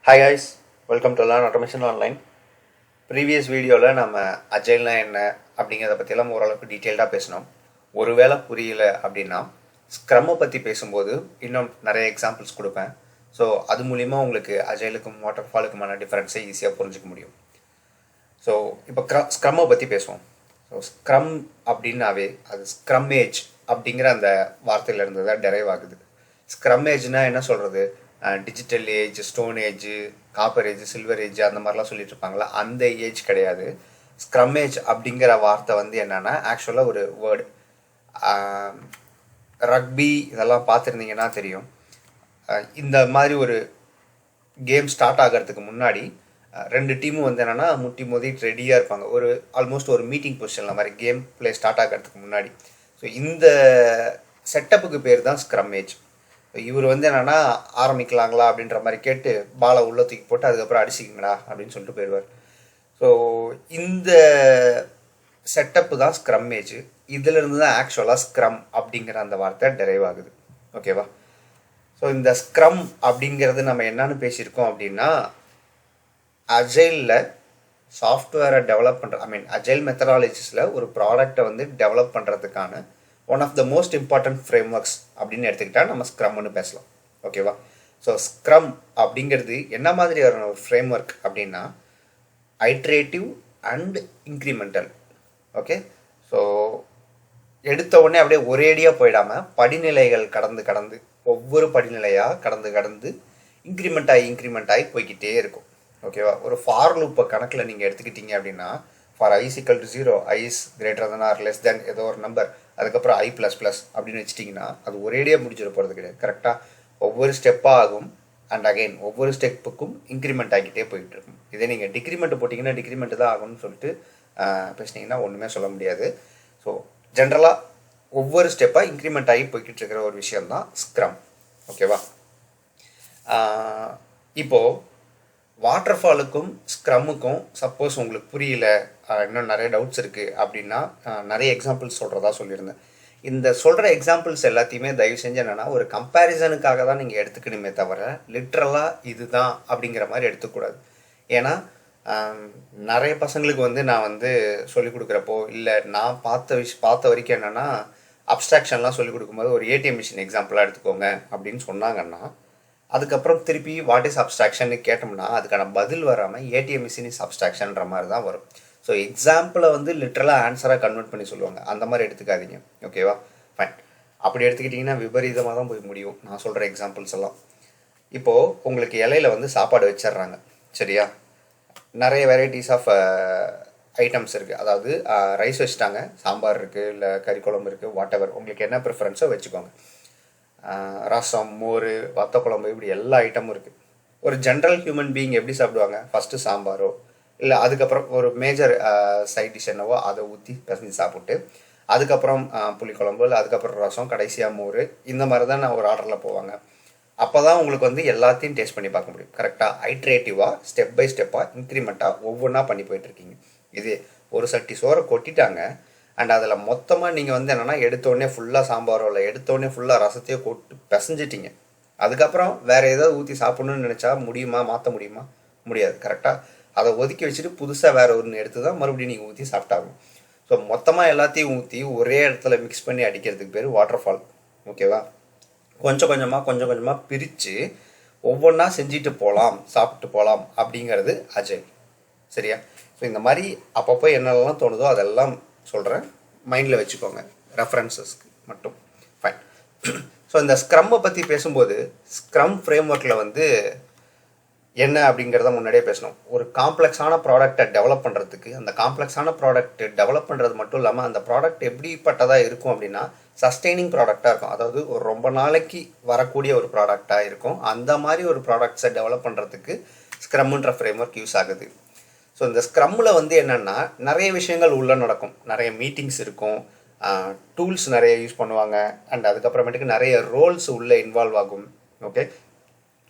Hi guys, welcome to learn automation online. Previous வீடியோவில் நம்ம அஜைல்னா என்ன அப்படிங்கிறத பற்றியெல்லாம் ஓரளவுக்கு டீட்டெயில்டாக பேசினோம். ஒருவேளை புரியல அப்படின்னா ஸ்க்ரம்மை பற்றி பேசும்போது இன்னும் நிறைய எக்ஸாம்பிள்ஸ் கொடுப்பேன். ஸோ அது மூலிமா உங்களுக்கு அஜைலுக்கும் வாட்டர் ஃபாலுக்குமான டிஃப்ரென்ஸை ஈஸியாக புரிஞ்சிக்க முடியும். ஸோ இப்போ ஸ்க்ரம்மை பற்றி பேசுவோம். ஸோ ஸ்க்ரம் அப்படின்னாவே அது ஸ்க்ரம்மேஜ் அப்படிங்கிற அந்த வார்த்தையிலேருந்து தான் டெரைவ் ஆகுது. ஸ்க்ரம்மேஜ்னால் என்ன சொல்கிறது, digital age, stone age, copper age, silver age அந்த மாதிரிலாம் சொல்லிட்டு இருப்பாங்களா, அந்த ஏஜ் கிடையாது. ஸ்க்ரம்மேஜ் அப்படிங்கிற வார்த்தை வந்து என்னென்னா ஆக்சுவலாக ஒரு வேர்டு. ரக்பி இதெல்லாம் பார்த்துருந்தீங்கன்னா தெரியும். இந்த மாதிரி ஒரு கேம் ஸ்டார்ட் ஆகிறதுக்கு முன்னாடி ரெண்டு டீமும் வந்து என்னென்னா முட்டி மோதி ரெடியாக இருப்பாங்க. ஒரு ஆல்மோஸ்ட் ஒரு மீட்டிங் பொசிஷனில் மாதிரி கேம் பிளே ஸ்டார்ட் ஆகிறதுக்கு முன்னாடி. ஸோ இந்த செட்டப்புக்கு பேர் தான் ஸ்க்ரம்மேஜ். இவர் வந்து என்னென்னா ஆரம்பிக்கலாங்களா அப்படின்ற மாதிரி கேட்டு பாலை உள்ள தூக்கி போட்டு அதுக்கப்புறம் அடிச்சிக்கிங்களா அப்படின்னு சொல்லிட்டு போயிடுவார். ஸோ இந்த செட்டப்பு தான் ஸ்க்ரம்மேஜ். இதிலிருந்து தான் ஆக்சுவலாக ஸ்க்ரம் அப்படிங்கிற அந்த வார்த்தை டெரைவ் ஆகுது. ஓகேவா? ஸோ இந்த ஸ்க்ரம் அப்படிங்கிறது நம்ம என்னன்னு பேசியிருக்கோம் அப்படின்னா, அஜைலில் சாஃப்ட்வேரை டெவலப் பண்ணுற அஜைல் மெத்தடாலஜிஸில் ஒரு ப்ராடக்டை வந்து டெவலப் பண்ணுறதுக்கான one of the most important frameworks அப்படின்னு எடுத்துக்கிட்டால் நம்ம ஸ்க்ரம்னு பேசலாம். ஓகேவா? ஸோ ஸ்க்ரம் அப்படிங்கிறது என்ன மாதிரியான ஒரு ஃப்ரேம் ஒர்க் அப்படின்னா iterative and incremental. Okay, so எடுத்த உடனே அப்படியே ஒரேடியாக போயிடாமல் படிநிலைகள் கடந்து கடந்து ஒவ்வொரு படிநிலையாக கடந்து இன்க்ரிமெண்ட் ஆகி போய்கிட்டே இருக்கும். ஓகேவா? ஒரு ஃபார் லூப்பை கணக்கில் நீங்கள் எடுத்துக்கிட்டீங்க அப்படின்னா for i = 0, i is greater than or less than ஏதோ ஒரு நம்பர், அதுக்கப்புறம் i++ அப்படின்னு வச்சிட்டிங்கன்னா அது ஒரேடியாக முடிச்சிட போகிறது கிடையாது. கரெக்டாக ஒவ்வொரு ஸ்டெப்பாக ஆகும். அண்ட் அகைன் ஒவ்வொரு ஸ்டெப்புக்கும் இன்க்ரிமெண்ட் ஆகிட்டே போயிட்டு இருக்கும். இதே நீங்கள் டிக்ரிமெண்ட் போட்டிங்கன்னா டிக்ரிமெண்ட் தான் ஆகும்னு சொல்லிட்டு பேசினீங்கன்னா ஒன்றுமே சொல்ல முடியாது. ஸோ ஜென்ரலாக ஒவ்வொரு ஸ்டெப்பாக இன்க்ரிமெண்ட் ஆகி போய்கிட்டு இருக்கிற ஒரு விஷயம்தான் ஸ்க்ரம். ஓகேவா? இப்போது வாட்டர் ஃபாலுக்கும் ஸ்க்ரம்முக்கும் சப்போஸ் உங்களுக்கு புரியல, இன்னும் நிறைய டவுட்ஸ் இருக்குது அப்படின்னா நிறைய எக்ஸாம்பிள்ஸ் சொல்கிறதா சொல்லியிருந்தேன். இந்த சொல்கிற எக்ஸாம்பிள்ஸ் எல்லாத்தையுமே தயவு செஞ்சு என்னென்னா ஒரு கம்பேரிசனுக்காக தான் நீங்கள் எடுத்துக்கணுமே தவிர லிட்ரலாக இதுதான் அப்படிங்கிற மாதிரி எடுத்துக்கூடாது. ஏன்னா நிறைய பசங்களுக்கு வந்து நான் வந்து சொல்லிக் கொடுக்குறப்போ இல்லை நான் பார்த்த வரைக்கும் என்னென்னா அப்ஸ்ட்ராக்ஷன்லாம் சொல்லிக் கொடுக்கும்போது ஒரு ஏடிஎம் மிஷின் எக்ஸாம்பிளாக எடுத்துக்கோங்க அப்படின்னு சொன்னாங்கன்னா அதுக்கப்புறம் திருப்பி வாட் இஸ் அப்ஸ்ட்ராக்ஷன் கேட்டோம்னா அதுக்கான பதில் வராமல் ஏடிஎம் மிஷின் இஸ் அப்ஸ்ட்ராக்ஷன்ற மாதிரி தான் வரும். ஸோ எக்ஸாம்பிளை வந்து லிட்ரலாக ஆன்சராக கன்வெர்ட் பண்ணி சொல்லுவாங்க. அந்த மாதிரி எடுத்துக்காதீங்க. ஓகேவா? ஃபைன். அப்படி எடுத்துக்கிட்டிங்கன்னா விபரீதமாக தான் போய் முடியும் நான் சொல்கிற எக்ஸாம்பிள்ஸ் எல்லாம். இப்போது உங்களுக்கு இலையில வந்து சாப்பாடு வச்சிடுறாங்க, சரியா? நிறைய வெரைட்டிஸ் ஆஃப் ஐட்டம்ஸ் இருக்குது. அதாவது ரைஸ் வச்சுட்டாங்க, சாம்பார் இருக்குது, இல்லை கறி குழம்பு இருக்குது, வாட் எவர் உங்களுக்கு என்ன ப்ரிஃபரன்ஸோ வச்சுக்கோங்க. ரசம், மோர், வத்த குழம்பு, இப்படி எல்லா ஐட்டமும் இருக்குது. ஒரு ஜென்ரல் ஹியூமன் பீயிங் எப்படி சாப்பிடுவாங்க? ஃபஸ்ட்டு சாம்பாரோ இல்லை அதுக்கப்புறம் ஒரு மேஜர் சைட் டிஷ் என்னவோ அதை ஊற்றி பிசைஞ்சு சாப்பிட்டு அதுக்கப்புறம் புளிக்குழம்பு, இல்லை அதுக்கப்புறம் ரசம், கடைசியாக மோர், இந்த மாதிரி தான் நான் ஒரு ஆர்டரில் போவாங்க. அப்போ தான் உங்களுக்கு வந்து எல்லாத்தையும் டேஸ்ட் பண்ணி பார்க்க முடியும். கரெக்டாக ஐட்ரேட்டிவாக ஸ்டெப் பை ஸ்டெப்பாக இன்க்ரிமெண்ட்டாக ஒவ்வொன்றா பண்ணி போயிட்டுருக்கீங்க. இது ஒரு சட்டி சோறை கொட்டிட்டாங்க அண்ட் அதில் மொத்தமாக நீங்கள் வந்து என்னென்னா எடுத்தோடனே ஃபுல்லாக சாம்பாரோ இல்லை எடுத்தோடனே ஃபுல்லாக ரசத்தையோ கொட்டு பிசைஞ்சிட்டிங்க. அதுக்கப்புறம் வேறு ஏதாவது ஊற்றி சாப்பிட்ணுன்னு நினச்சா முடியுமா? மாற்ற முடியுமா? முடியாது. கரெக்டாக அதை ஒதுக்கி வச்சுட்டு புதுசாக வேறு ஒன்று எடுத்து தான் மறுபடியும் நீங்கள் ஊற்றி சாப்பிட்டாகும். ஸோ மொத்தமாக எல்லாத்தையும் ஊற்றி ஒரே இடத்துல மிக்ஸ் பண்ணி அடிக்கிறதுக்கு பேர் வாட்டர் ஃபால். ஓகேவா? கொஞ்சம் கொஞ்சமாக பிரித்து ஒவ்வொன்றா செஞ்சுட்டு போகலாம், சாப்பிட்டு போகலாம் அப்படிங்கிறது அஜைல். சரியா? ஸோ இந்த மாதிரி அப்பப்போ என்னெல்லாம் தோணுதோ அதெல்லாம் சொல்கிறேன், மைண்டில் வச்சுக்கோங்க, ரெஃபரன்சஸ்க்கு மட்டும். ஃபைன். ஸோ இந்த ஸ்க்ரம்மை பற்றி பேசும்போது ஸ்க்ரம் ஃப்ரேம் ஒர்க்கில் வந்து என்ன அப்படிங்கிறத முன்னாடியே பேசணும். ஒரு காம்ப்ளெக்ஸான ப்ராடக்டை டெவலப் பண்ணுறதுக்கு அந்த காம்ப்ளெக்ஸான ப்ராடக்ட் டெவலப் பண்ணுறது மட்டும் இல்லாமல் அந்த ப்ராடக்ட் எப்படிப்பட்டதாக இருக்கும் அப்படின்னா சஸ்டெய்னிங் ப்ராடக்டாக இருக்கும். அதாவது ஒரு ரொம்ப நாளைக்கு வரக்கூடிய ஒரு ப்ராடக்டாக இருக்கும். அந்த மாதிரி ஒரு ப்ராடக்ட்ஸை டெவலப் பண்ணுறதுக்கு ஸ்க்ரம்ன்ற ஃப்ரேம் ஒர்க் யூஸ் ஆகுது. ஸோ இந்த ஸ்க்ரம்மில் வந்து என்னென்னா நிறைய விஷயங்கள் உள்ளே நடக்கும். நிறைய மீட்டிங்ஸ் இருக்கும், டூல்ஸ் நிறைய யூஸ் பண்ணுவாங்க அண்ட் அதுக்கப்புறமேட்டுக்கு நிறைய ரோல்ஸ் உள்ளே இன்வால்வ் ஆகும். ஓகே,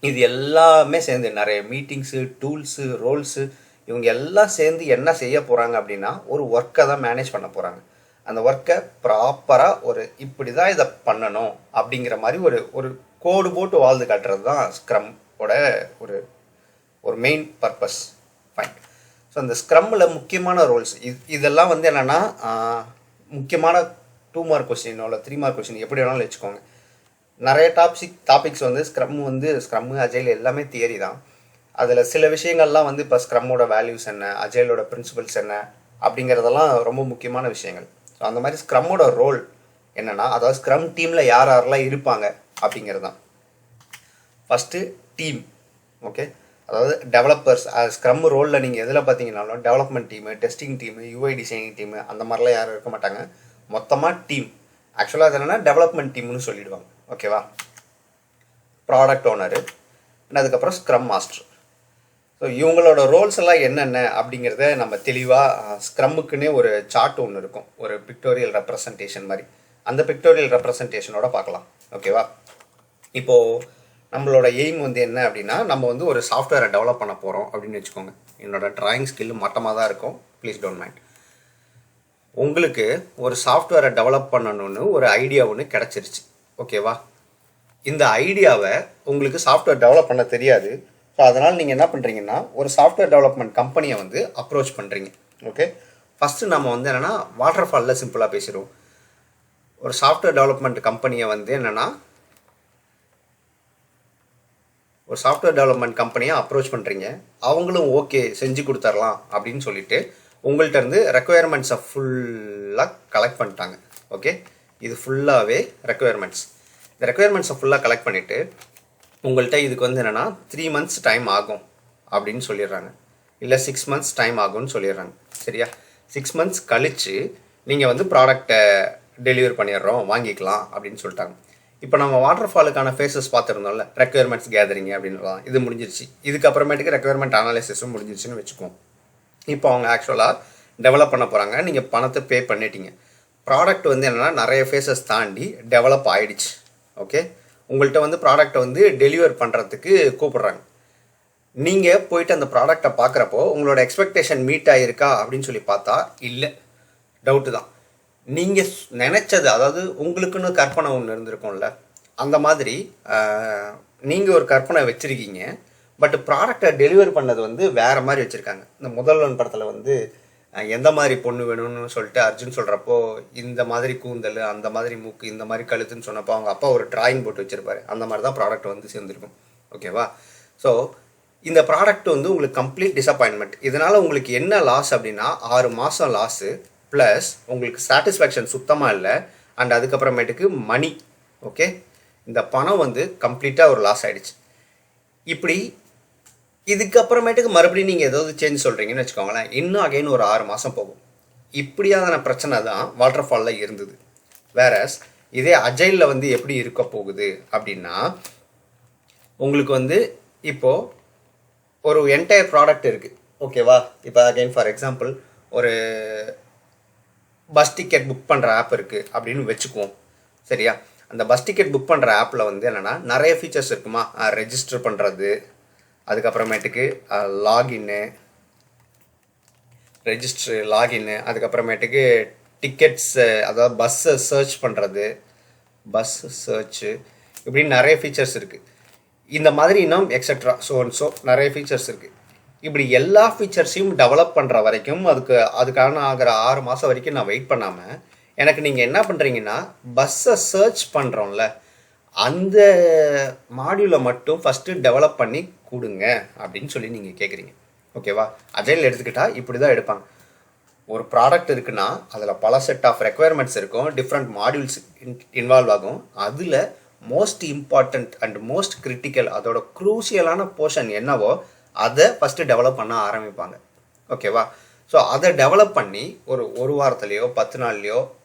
இது எல்லாமே சேர்ந்து நிறைய மீட்டிங்ஸு, டூல்ஸு, ரோல்ஸு, இவங்க எல்லாம் சேர்ந்து என்ன செய்ய போகிறாங்க அப்படின்னா ஒரு ஒர்க்கை தான் மேனேஜ் பண்ண போகிறாங்க. அந்த ஒர்க்கை ப்ராப்பராக ஒரு இப்படி தான் இதை பண்ணணும் அப்படிங்கிற மாதிரி ஒரு கோடு போட்டு வாழ்ந்து காட்டுறது தான் ஸ்க்ரம்மோட ஒரு ஒரு மெயின் பர்பஸ். ஃபைன். ஸோ அந்த ஸ்க்ரம்மில் முக்கியமான ரோல்ஸ் இதெல்லாம் வந்து என்னென்னா முக்கியமான 2 மார்க் கொஸ்டின் இல்லை 3 மார்க் கொஸ்டின் எப்படி வேணாலும் வச்சுக்கோங்க. நிறைய டாபிக்ஸ் வந்து ஸ்க்ரம்மு அஜைல் எல்லாமே தியரி தான். அதில் சில விஷயங்கள்லாம் வந்து இப்போ ஸ்க்ரம்மோட வேல்யூஸ் என்ன, அஜைலோட பிரின்சிபல்ஸ் என்ன அப்படிங்கிறதெல்லாம் ரொம்ப முக்கியமான விஷயங்கள். ஸோ அந்த மாதிரி ஸ்க்ரம்மோட ரோல் என்னென்னா, அதாவது ஸ்க்ரம் டீமில் யார் யாரெல்லாம் இருப்பாங்க அப்படிங்கிறது தான். First team. ஓகே, அதாவது டெவலப்பர்ஸ். ஸ்க்ரம் ரோலில் நீங்கள் எதில் பார்த்தீங்கன்னாலும் development team, testing team, UI designing team அந்த மாதிரிலாம் யாரும் இருக்க மாட்டாங்க. மொத்தமாக டீம். ஆக்சுவலாக அது என்னென்னா டெவலப்மெண்ட் டீம்னு சொல்லிடுவாங்க. ஓகேவா? ப்ராடக்ட் ஓனரு, அதுக்கப்புறம் ஸ்க்ரம் மாஸ்டர். ஸோ இவங்களோட ரோல்ஸ் எல்லாம் என்னென்ன அப்படிங்கிறத நம்ம தெளிவாக ஸ்க்ரம்முக்குன்னே ஒரு சார்ட் ஒன்று இருக்கும், ஒரு பிக்டோரியல் ரெப்ரசன்டேஷன் மாதிரி. அந்த பிக்டோரியல் ரெப்ரசன்டேஷனோட பார்க்கலாம். ஓகேவா? இப்போது நம்மளோட எய்ம் வந்து என்ன அப்படின்னா, நம்ம வந்து ஒரு சாஃப்ட்வேரை டெவலப் பண்ண போகிறோம் அப்படின்னு வச்சுக்கோங்க. என்னோட ட்ராயிங் ஸ்கில் மட்டமாக தான் இருக்கும், ப்ளீஸ் டோன்ட் மைண்ட். உங்களுக்கு ஒரு சாஃப்ட்வேரை டெவலப் பண்ணணும்னு ஒரு ஐடியா ஒன்று கிடச்சிருச்சு. ஓகேவா? இந்த ஐடியாவை உங்களுக்கு சாஃப்ட்வேர் டெவலப் பண்ண தெரியாது. ஸோ அதனால் நீங்கள் என்ன பண்ணுறீங்கன்னா, ஒரு சாஃப்ட்வேர் டெவலப்மெண்ட் கம்பெனியை வந்து அப்ரோச் பண்ணுறீங்க. ஓகே, ஃபஸ்ட்டு நம்ம வந்து என்னென்னா வாட்டர் ஃபாலில் சிம்பிளாக பேசிடுவோம். ஒரு சாஃப்ட்வேர் டெவலப்மெண்ட் கம்பெனியை வந்து என்னென்னா ஒரு சாஃப்ட்வேர் டெவலப்மெண்ட் கம்பெனியை அப்ரோச் பண்ணுறீங்க. அவங்களும் ஓகே செஞ்சு கொடுத்துர்லாம் அப்படின்னு சொல்லிட்டு உங்கள்கிட்ட இருந்து ரெக்குயர்மெண்ட்ஸை ஃபுல்லாக கலெக்ட் பண்ணிட்டாங்க. ஓகே, இது ஃபுல்லாகவே ரெக்குயர்மெண்ட்ஸ். இந்த ரெக்குயர்மெண்ட்ஸை ஃபுல்லாக கலெக்ட் பண்ணிவிட்டு உங்கள்கிட்ட இதுக்கு வந்து என்னென்னா 3 months டைம் ஆகும் அப்படின்னு சொல்லிடுறாங்க, இல்லை 6 months டைம் ஆகும்னு சொல்லிடுறாங்க. சரியா? 6 months கழித்து நீங்கள் வந்து ப்ராடக்டை டெலிவர் பண்ணிடுறோம், வாங்கிக்கலாம் அப்படின்னு சொல்லிட்டாங்க. இப்போ நம்ம வாட்டர் ஃபாலுக்கான ஃபேஸஸ் பார்த்துருந்தோம்ல, ரெக்குயர்மெண்ட்ஸ் கேதரிங் அப்படின்றலாம், இது முடிஞ்சிருச்சு. இதுக்கப்புறமேட்டுக்கு ரெக்குயர்மெண்ட் அனாலிசிஸும் முடிஞ்சிருச்சுன்னு வச்சுக்குவோம். இப்போ அவங்க ஆக்சுவலாக டெவலப் பண்ண போகிறாங்க. நீங்கள் பணத்தை பே பண்ணிட்டீங்க. ப்ராடக்ட் வந்து என்னென்னா நிறைய ஃபேஸஸ் தாண்டி டெவலப் ஆகிடுச்சு. ஓகே, உங்கள்கிட்ட வந்து ப்ராடக்டை வந்து டெலிவர் பண்ணுறதுக்கு கூப்பிட்றாங்க. நீங்கள் போயிட்டு அந்த ப்ராடக்டை பார்க்குறப்போ உங்களோட எக்ஸ்பெக்டேஷன் மீட் ஆகிருக்கா அப்படின்னு சொல்லி பார்த்தா இல்லை, டவுட்டு தான். நீங்கள் நினச்சது, அதாவது உங்களுக்குன்னு கற்பனை ஒன்று இருந்திருக்கும்ல, அந்த மாதிரி நீங்கள் ஒரு கற்பனை வச்சுருக்கீங்க. பட் ப்ராடக்டை டெலிவர் பண்ணது வந்து வேறு மாதிரி வச்சுருக்காங்க. இந்த முதல்வன் படத்தில் வந்து எந்த மாதிரி பொண்ணு வேணும்னு சொல்லிட்டு அர்ஜுன் சொல்கிறப்போ இந்த மாதிரி கூந்தல், அந்த மாதிரி மூக்கு, இந்த மாதிரி கழுத்துன்னு சொன்னப்போ அவங்க அப்பா ஒரு டிராயிங் போட்டு வச்சுருப்பாரு. அந்த மாதிரி தான் ப்ராடக்ட் வந்து சேர்ந்துருக்கும். ஓகேவா? ஸோ இந்த ப்ராடக்ட் வந்து உங்களுக்கு கம்ப்ளீட் டிசப்பாயின்மெண்ட். இதனால் உங்களுக்கு என்ன லாஸ் அப்படின்னா 6 மாதம் லாஸு, ப்ளஸ் உங்களுக்கு சாட்டிஸ்ஃபேக்ஷன் சுத்தமாக இல்லை. அண்ட் அதுக்கப்புறமேட்டுக்கு மணி. ஓகே, இந்த பணம் வந்து கம்ப்ளீட்டாக ஒரு லாஸ் ஆகிடுச்சு. இப்படி இதுக்கப்புறமேட்டுக்கு மறுபடியும் நீங்கள் ஏதாவது சேஞ்ச் சொல்கிறீங்கன்னு வச்சுக்கோங்களேன், இன்னும் அகைன் ஒரு 6 மாதம் போகும். இப்படியான பிரச்சனை தான் வாட்டர் ஃபாலில் இருந்தது. வேறஸ் இதே அஜைலில் வந்து எப்படி இருக்க போகுது அப்படின்னா, உங்களுக்கு வந்து இப்போது ஒரு என்டையர் ப்ராடக்ட் இருக்குது. ஓகேவா? இப்போ அகைன் ஃபார் எக்ஸாம்பிள் ஒரு பஸ் டிக்கெட் புக் பண்ணுற ஆப் இருக்குது அப்படின்னு வச்சுக்குவோம். சரியா? அந்த பஸ் டிக்கெட் புக் பண்ணுற ஆப்பில் வந்து என்னென்னா நிறைய ஃபீச்சர்ஸ் இருக்குமா, ரெஜிஸ்டர் பண்ணுறது, அதுக்கப்புறமேட்டுக்கு லாகின்னு, அதுக்கப்புறமேட்டுக்கு டிக்கெட்ஸு, அதாவது பஸ்ஸை சர்ச் பண்ணுறது, பஸ் சர்ச்சு, இப்படின்னு நிறைய ஃபீச்சர்ஸ் இருக்குது. இந்த மாதிரி இன்னும் எக்ஸட்ரா ஸோ நிறைய ஃபீச்சர்ஸ் இருக்குது. இப்படி எல்லா ஃபீச்சர்ஸையும் டெவலப் பண்ணுற வரைக்கும் அதுக்கான ஆகிற 6 மாதம் வரைக்கும் நான் வெயிட் பண்ணாமல், எனக்கு நீங்கள் என்ன பண்ணுறீங்கன்னா பஸ்ஸை சர்ச் பண்ணுறோம்ல, அந்த மாடியூலை மட்டும் ஃபஸ்ட்டு டெவலப் பண்ணி கொடுங்க அப்படின்னு சொல்லி நீங்கள் கேட்குறீங்க. ஓகேவா? அஜைல் எடுத்துக்கிட்டால் இப்படி தான் எடுப்பாங்க. ஒரு ப்ராடக்ட் இருக்குன்னா அதில் பல செட் ஆஃப் ரெக்குயர்மெண்ட்ஸ் இருக்கும், டிஃப்ரெண்ட் மாடியூல்ஸ் இன்வால்வ் ஆகும். அதில் most important and most critical, அதோட க்ரூஷியலான போர்ஷன் என்னவோ அதை ஃபஸ்ட்டு டெவலப் பண்ண ஆரம்பிப்பாங்க. ஓகேவா? ஸோ அதை டெவலப் பண்ணி ஒரு வாரத்துலேயோ 10 நாள்லையோ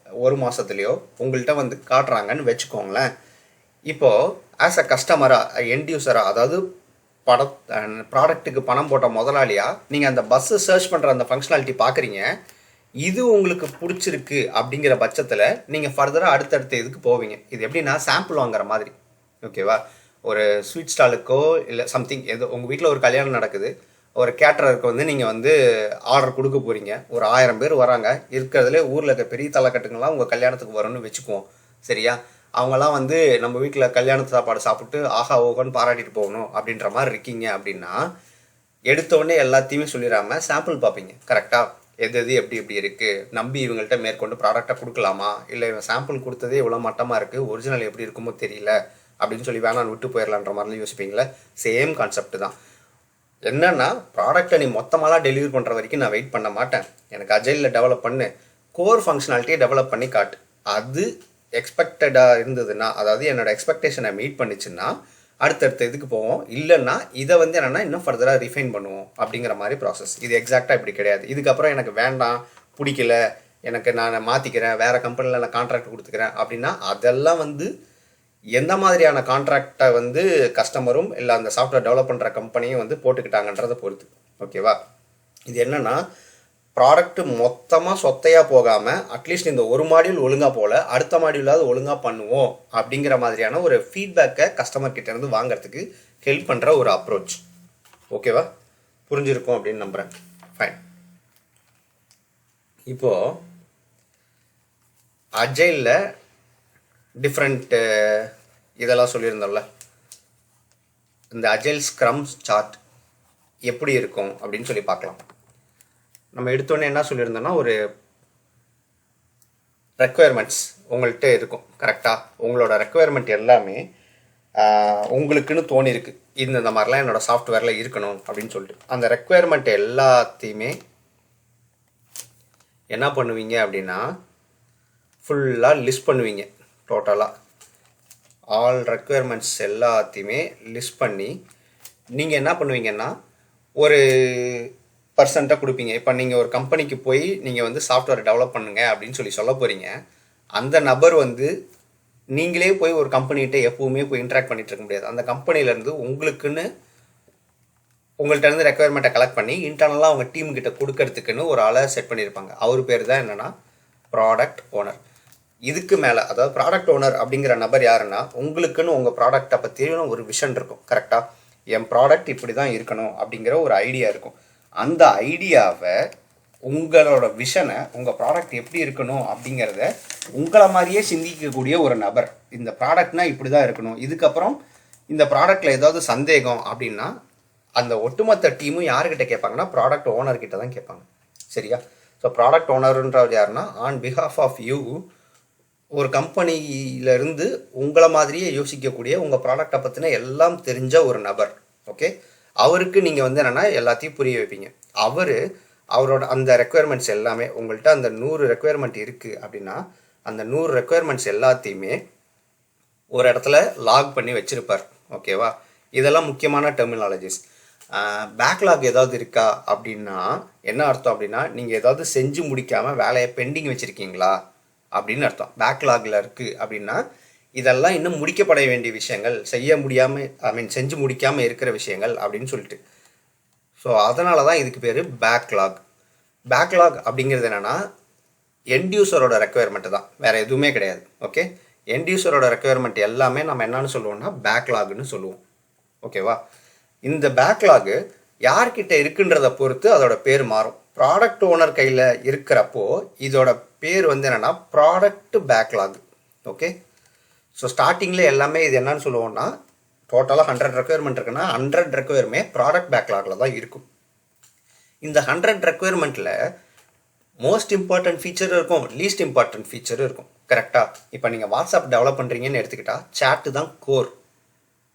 1 மாதத்துலேயோ உங்கள்கிட்ட வந்து காட்டுறாங்கன்னு வச்சுக்கோங்களேன். இப்போது ஆஸ் அ கஸ்டமராக, எண்ட் யூஸராக, அதாவது ப்ராடக்ட்டுக்கு பணம் போட்ட முதலாளியாக நீங்கள் அந்த பஸ்ஸை சர்ச் பண்ணுற அந்த ஃபங்க்ஷனாலிட்டி பார்க்குறீங்க. இது உங்களுக்கு பிடிச்சிருக்கு அப்படிங்கிற பட்சத்தில் நீங்கள் ஃபர்தராக அடுத்தடுத்த இதுக்கு போவீங்க. இது எப்படின்னா சாம்பிள் வாங்குற மாதிரி. ஓகேவா? ஒரு ஸ்வீட் ஸ்டாலுக்கோ இல்லை சம்திங், ஏதோ உங்கள் வீட்டில் ஒரு கல்யாணம் நடக்குது, ஒரு கேட்டரருக்கு வந்து நீங்கள் வந்து ஆர்டர் கொடுக்க போகிறீங்க. ஒரு 1000 பேர் வராங்க. இருக்கிறதுல ஊரில் இருக்க பெரிய தலைக்கட்டுங்கள்லாம் உங்கள் கல்யாணத்துக்கு வரும்னு வச்சுக்குவோம். சரியா? அவங்களாம் வந்து நம்ம வீட்டில் கல்யாண சாப்பாடு சாப்பிட்டு ஆஹா ஓகோன்னு பாராட்டிட்டு போகணும் அப்படின்ற மாதிரி இருக்கீங்க அப்படின்னா, எடுத்தோடனே எல்லாத்தையுமே சொல்லிடாமல் சாம்பிள் பார்ப்பீங்க. கரெக்டாக எது எப்படி எப்படி இருக்குது, நம்பி இவங்கள்ட்ட மேற்கொண்டு ப்ராடக்டை கொடுக்கலாமா, இல்லை இவன் சாம்பிள் கொடுத்ததே இவ்வளோ மட்டமாக இருக்குது, ஒரிஜினல் எப்படி இருக்குமோ தெரியல அப்படின்னு சொல்லி வேணான்னு விட்டு போயிடலான்ற மாதிரிலாம் யோசிப்பீங்களே. சேம் கான்செப்ட் தான். என்னன்னா, ப்ராடக்டை நீ மொத்தமாலாம் டெலிவரி பண்ணுற வரைக்கும் நான் வெயிட் பண்ண மாட்டேன். எனக்கு அஜைலில் டெவலப் பண்ணு, கோர் ஃபங்க்ஷனாலிட்டியை டெவலப் பண்ணி காட்டு. அது எக்ஸ்பெக்டடாக இருந்ததுன்னா, அதாவது என்னோடய எக்ஸ்பெக்டேஷனை மீட் பண்ணிச்சுன்னா அடுத்தடுத்த இதுக்கு போவோம். இல்லைன்னா இதை என்னென்னா இன்னும் ஃபர்தராக ரிஃபைன் பண்ணுவோம் அப்படிங்கிற மாதிரி ப்ராசஸ். இது எக்ஸாக்டாக இப்படி கிடையாது. இதுக்கப்புறம் எனக்கு வேண்டாம், பிடிக்கல, எனக்கு நான் மாற்றிக்கிறேன், வேறு கம்பெனியில் நான் கான்ட்ராக்ட் கொடுத்துக்கிறேன் அப்படின்னா அதெல்லாம் எந்த மாதிரியான கான்ட்ராக்டை கஸ்டமரும் இல்லை அந்த சாஃப்ட்வேர் டெவலப் பண்ணுற கம்பெனியும் போட்டுக்கிட்டாங்கன்றதை பொறுத்து. ஓகேவா? இது என்னென்னா, ப்ராடக்ட் மொத்தமாக சொத்தையாக போகாமல் அட்லீஸ்ட் இந்த ஒரு மாடியூல் ஒழுங்காக போகல, அடுத்த மாடியூலாவது ஒழுங்காக பண்ணுவோம் அப்படிங்கிற மாதிரியான ஒரு ஃபீட்பேக்கை கஸ்டமர் கிட்டேருந்து வாங்கிறதுக்கு ஹெல்ப் பண்ணுற ஒரு அப்ரோச். ஓகேவா? புரிஞ்சிருக்கும் அப்படின்னு நம்புகிறேன். ஃபைன். இப்போது அஜைலில் டிஃப்ரெண்ட் இதெல்லாம் சொல்லியிருந்தோம்ல, இந்த அஜைல் ஸ்க்ரம் சார்ட் எப்படி இருக்கும் அப்படின்னு சொல்லி பார்க்கலாம். நம்ம எடுத்தோன்னே என்ன சொல்லியிருந்தோம்னா, ஒரு ரெக்குயர்மெண்ட்ஸ் உங்கள்கிட்ட இருக்கும். கரெக்டாக உங்களோட ரெக்குயர்மெண்ட் எல்லாமே உங்களுக்குன்னு தோணிருக்கு, இந்த மாதிரிலாம் என்னோடய சாஃப்ட்வேரில் இருக்கணும் அப்படின்னு சொல்லிட்டு. அந்த ரெக்குயர்மெண்ட் எல்லாத்தையுமே என்ன பண்ணுவீங்க அப்படின்னா, ஃபுல்லாக லிஸ்ட் பண்ணுவீங்க. டோட்டலாக ஆல் ரெக்குயர்மெண்ட்ஸ் எல்லாத்தையுமே லிஸ்ட் பண்ணி நீங்கள் என்ன பண்ணுவீங்கன்னா ஒரு பர்சன்ட்டாக கொடுப்பீங்க. இப்போ நீங்கள் ஒரு கம்பெனிக்கு போய் நீங்கள் சாஃப்ட்வேர் டெவலப் பண்ணுங்க அப்படின்னு சொல்ல போகிறீங்க. அந்த நபர் நீங்களே போய் ஒரு கம்பெனிகிட்ட எப்பவுமே போய் இன்ட்ராக்ட் பண்ணிகிட்டு இருக்க முடியாது. அந்த கம்பெனிலேருந்து உங்கள்கிட்ட இருந்து ரெக்குயர்மெண்ட்டை கலெக்ட் பண்ணி இன்டர்னலாக அவங்க டீம்கிட்ட கொடுக்கறதுக்குன்னு ஒரு ஆளை செட் பண்ணியிருப்பாங்க. அவர் பேர் தான் என்னென்னா ப்ராடக்ட் ஓனர். இதுக்கு மேலே, அதாவது ப்ராடக்ட் ஓனர் அப்படிங்கிற நபர் யாருன்னா, உங்களுக்குன்னு உங்கள் ப்ராடக்டை பற்றின ஒரு விஷன் இருக்கும். கரெக்டாக என் ப்ராடக்ட் இப்படி தான் இருக்கணும் அப்படிங்கிற ஒரு ஐடியா இருக்கும். அந்த ஐடியாவை, உங்களோட விஷனை, உங்கள் ப்ராடக்ட் எப்படி இருக்கணும் அப்படிங்கிறத உங்களை மாதிரியே சிந்திக்கக்கூடிய ஒரு நபர். இந்த ப்ராடக்ட்னா இப்படி தான் இருக்கணும், இதுக்கப்புறம் இந்த ப்ராடக்டில் ஏதாவது சந்தேகம் அப்படின்னா அந்த ஒட்டுமொத்த டீமும் யாருக்கிட்ட கேட்பாங்கன்னா ப்ராடக்ட் ஓனர்கிட்ட தான் கேட்பாங்க. சரியா? ஸோ ப்ராடக்ட் ஓனருன்றவர் யாருன்னா, ஆன் பிஹாஃப் ஆஃப் யூ ஒரு கம்பெனியிலேருந்து உங்களை மாதிரியே யோசிக்கக்கூடிய, உங்கள் ப்ராடக்டை பற்றின எல்லாம் தெரிஞ்ச ஒரு நபர். ஓகே, அவருக்கு நீங்கள் என்னென்னா எல்லாத்தையும் புரிய வைப்பீங்க. அவரோட அந்த ரெக்குயர்மெண்ட்ஸ் எல்லாமே, உங்கள்கிட்ட அந்த 100 ரெக்குயர்மெண்ட் இருக்குது அப்படின்னா அந்த 100 ரெக்குயர்மெண்ட்ஸ் எல்லாத்தையுமே ஒரு இடத்துல லாக் பண்ணி வச்சுருப்பார். ஓகேவா? இதெல்லாம் முக்கியமான டெர்மினாலஜிஸ். பேக்லாக் ஏதாவது இருக்கா அப்படின்னா என்ன அர்த்தம் அப்படின்னா, நீங்கள் ஏதாவது செஞ்சு முடிக்காமல் வேலையை பெண்டிங் வச்சுருக்கீங்களா அப்படின்னு அர்த்தம். பேக்லாகில் இருக்குது அப்படின்னா இதெல்லாம் இன்னும் முடிக்கப்பட வேண்டிய விஷயங்கள், செய்ய முடியாமல் செஞ்சு முடிக்காமல் இருக்கிற விஷயங்கள் அப்படின்னு சொல்லிட்டு. ஸோ அதனால தான் இதுக்கு பேர் பேக்லாக். பேக்லாக் அப்படிங்கிறது என்னென்னா, எண்ட்யூசரோட ரெக்குயர்மெண்ட்டு தான், வேறு எதுவுமே கிடையாது. ஓகே, எண்ட்யூசரோட ரெக்குயர்மெண்ட் எல்லாமே நம்ம என்னன்னு சொல்லுவோம்னா பேக்லாக்னு சொல்லுவோம். ஓகேவா? இந்த பேக்லாகு யார்கிட்ட இருக்குன்றதை பொறுத்து அதோட பேர் மாறும். ப்ராடக்ட் ஓனர் கையில் இருக்கிறப்போ இதோட பேர் என்னென்னா ப்ராடக்ட் பேக்லாக். ஓகே, ஸோ ஸ்டார்டிங்கில் எல்லாமே இது என்னன்னு சொல்லுவோம்னா, டோட்டலாக 100 ரெக்குயர்மெண்ட் இருக்குன்னா 100 ரெக்குயர்மே ப்ராடக்ட் பேக்லாகில் தான் இருக்கும். இந்த 100 ரெக்குயர்மெண்ட்டில் மோஸ்ட் இம்பார்ட்டன்ட் ஃபீச்சரும் இருக்கும், லீஸ்ட் இம்பார்ட்டன்ட் ஃபீச்சரும் இருக்கும். கரெக்டாக? இப்போ நீங்கள் வாட்ஸ்அப் டெவலப் பண்ணுறீங்கன்னு எடுத்துக்கிட்டால் சேட்டு தான் கோர்.